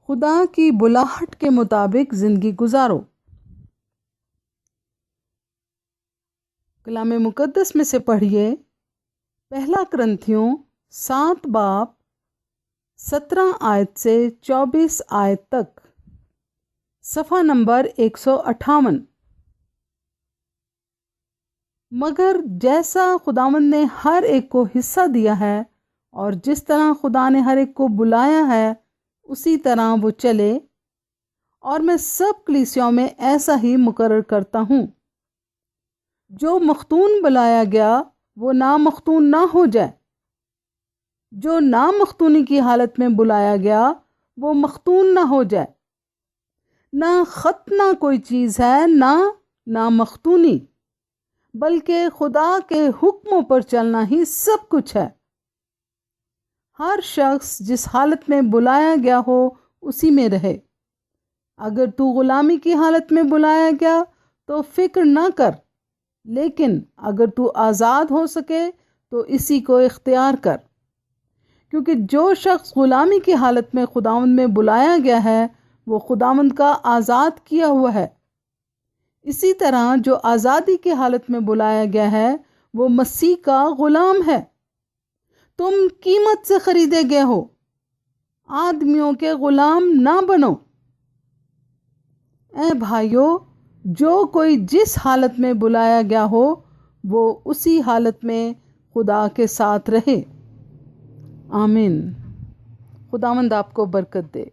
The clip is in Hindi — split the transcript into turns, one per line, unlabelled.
खुदा की बुलाहट के मुताबिक ज़िंदगी गुजारो। कलाम मुक़द्दस में से पढ़िए पहला कुरिन्थियों 7 बाब 17 आयत से 24 आयत तक, सफ़ा नंबर 158। मगर जैसा खुदावंद ने हर एक को हिस्सा दिया है और जिस तरह खुदा ने हर एक को बुलाया है उसी तरह वो चले, और मैं सब कलीसियाओं में ऐसा ही मुकर्रर करता हूँ। जो मख्तून बुलाया गया वो नामख्तून ना हो जाए, जो नामख्तूनी की हालत में बुलाया गया वो मख्तून ना हो जाए। ना खतना कोई चीज़ है ना नामख्तूनी, बल्कि खुदा के हुक्मों पर चलना ही सब कुछ है। हर शख्स जिस हालत में बुलाया गया हो उसी में रहे। अगर तू गुलामी की हालत में बुलाया गया तो फिक्र ना कर, लेकिन अगर तू आज़ाद हो सके तो इसी को इख्तियार कर, क्योंकि जो शख्स गुलामी की हालत में खुदावंद में बुलाया गया है वो खुदावंद का आज़ाद किया हुआ है। इसी तरह जो आज़ादी की हालत में बुलाया गया है वो मसीह का गुलाम है। तुम कीमत से खरीदे गए हो, आदमियों के गुलाम ना बनो। ऐ भाइयों, जो कोई जिस हालत में बुलाया गया हो वो उसी हालत में खुदा के साथ रहे। आमीन। खुदावंद आपको बरकत दे।